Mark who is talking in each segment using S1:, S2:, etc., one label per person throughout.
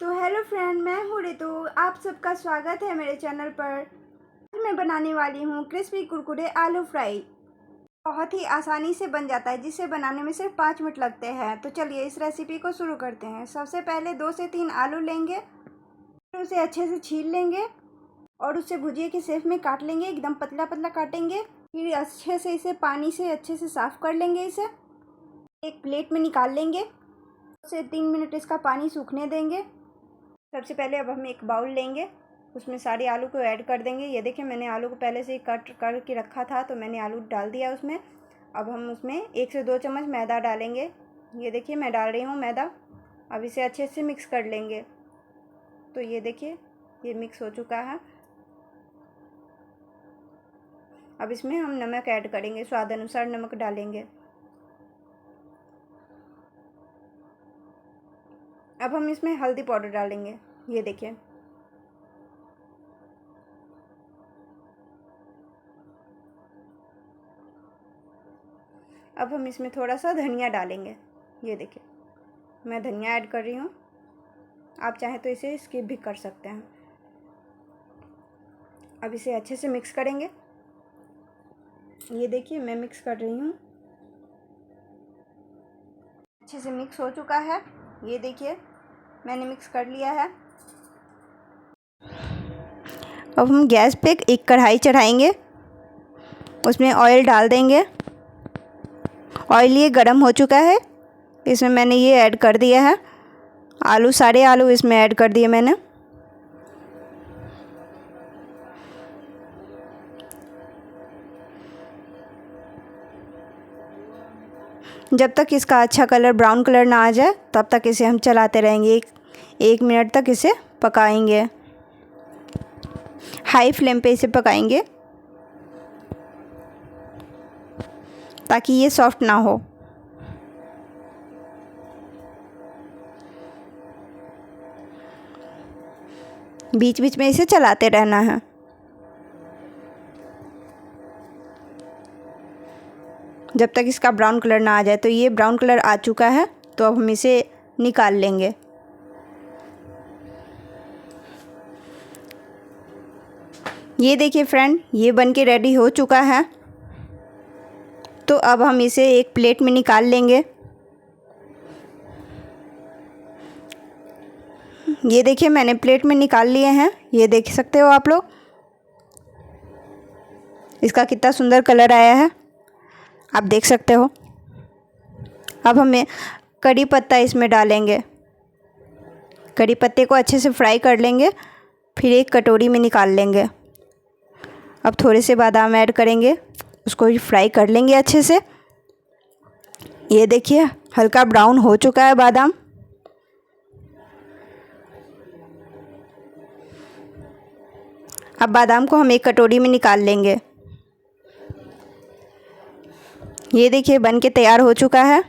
S1: तो hello friend, मैं हूँ रितु। आप सबका स्वागत है मेरे चैनल पर। आज मैं बनाने वाली हूँ क्रिस्पी कुरकुरे आलू फ्राई। बहुत ही आसानी से बन जाता है, जिसे बनाने में सिर्फ 5 मिनट लगते हैं। तो चलिए इस रेसिपी को शुरू करते हैं। सबसे पहले 2 से 3 आलू लेंगे, फिर उसे अच्छे से छील लेंगे और उसे भुजिए के शेप में काट लेंगे। एकदम पतला पतला काटेंगे। फिर अच्छे से इसे पानी से अच्छे से साफ़ कर लेंगे। इसे एक प्लेट में निकाल लेंगे। 2 से 3 मिनट इसका पानी सूखने देंगे। सबसे पहले अब हम एक बाउल लेंगे, उसमें सारे आलू को ऐड कर देंगे। ये देखिए, मैंने आलू को पहले से ही कट करके रखा था, तो मैंने आलू डाल दिया उसमें। अब हम उसमें 1 से 2 चम्मच मैदा डालेंगे। ये देखिए, मैं डाल रही हूँ मैदा। अब इसे अच्छे से मिक्स कर लेंगे। तो ये देखिए, ये मिक्स हो चुका है। अब इसमें हम नमक ऐड करेंगे, स्वाद अनुसार नमक डालेंगे। अब हम इसमें हल्दी पाउडर डालेंगे। ये देखिए, अब हम इसमें थोड़ा सा धनिया डालेंगे। ये देखिए, मैं धनिया ऐड कर रही हूँ। आप चाहें तो इसे स्किप भी कर सकते हैं। अब इसे अच्छे से मिक्स करेंगे। ये देखिए, मैं मिक्स कर रही हूँ। अच्छे से मिक्स हो चुका है। ये देखिए, मैंने मिक्स कर लिया है। अब हम गैस पे एक कढ़ाई चढ़ाएंगे, उसमें ऑयल डाल देंगे। ऑयल ये गर्म हो चुका है। इसमें मैंने ये ऐड कर दिया है आलू, सारे आलू इसमें ऐड कर दिए मैंने। जब तक इसका अच्छा कलर ब्राउन कलर ना आ जाए, तब तक इसे हम चलाते रहेंगे। एक मिनट तक इसे पकाएंगे। हाई फ्लेम पे इसे पकाएंगे ताकि ये सॉफ्ट ना हो। बीच बीच में इसे चलाते रहना है। जब तक इसका ब्राउन कलर ना आ जाए। तो ये ब्राउन कलर आ चुका है, तो अब हम इसे निकाल लेंगे। ये देखिए फ्रेंड, ये बन के रेडी हो चुका है। तो अब हम इसे एक प्लेट में निकाल लेंगे। ये देखिए, मैंने प्लेट में निकाल लिए हैं। ये देख सकते हो आप लोग, इसका कितना सुंदर कलर आया है, आप देख सकते हो। अब हमें कड़ी पत्ता इसमें डालेंगे। कड़ी पत्ते को अच्छे से फ्राई कर लेंगे, फिर एक कटोरी में निकाल लेंगे। अब थोड़े से बादाम ऐड करेंगे, उसको भी फ्राई कर लेंगे अच्छे से। ये देखिए, हल्का ब्राउन हो चुका है बादाम। अब बादाम को हम एक कटोरी में निकाल लेंगे। ये देखिए, बन के तैयार हो चुका है।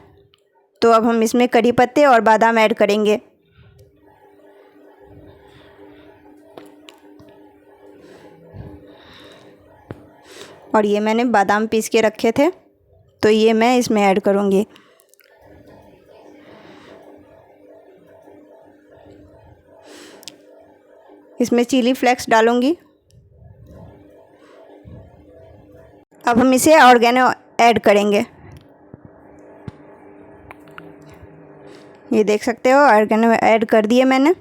S1: तो अब हम इसमें कड़ी पत्ते और बादाम ऐड करेंगे। और ये मैंने बादाम पीस के रखे थे, तो ये मैं इसमें ऐड करूँगी। इसमें चिली फ्लेक्स डालूँगी। अब हम इसे ऑर्गेनो ऐड करेंगे। ये देख सकते हो, ऑर्गेनो ऐड कर दिए मैंने।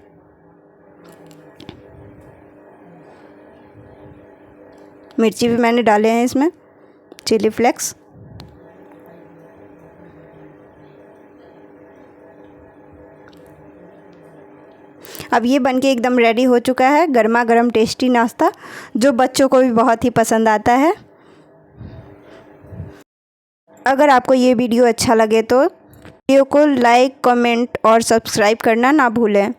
S1: मिर्ची भी मैंने डाले हैं इसमें, चिली फ्लेक्स। अब ये बनके एकदम रेडी हो चुका है। गर्मा गर्म टेस्टी नाश्ता, जो बच्चों को भी बहुत ही पसंद आता है। अगर आपको ये वीडियो अच्छा लगे तो वीडियो को लाइक, कमेंट और सब्सक्राइब करना ना भूलें।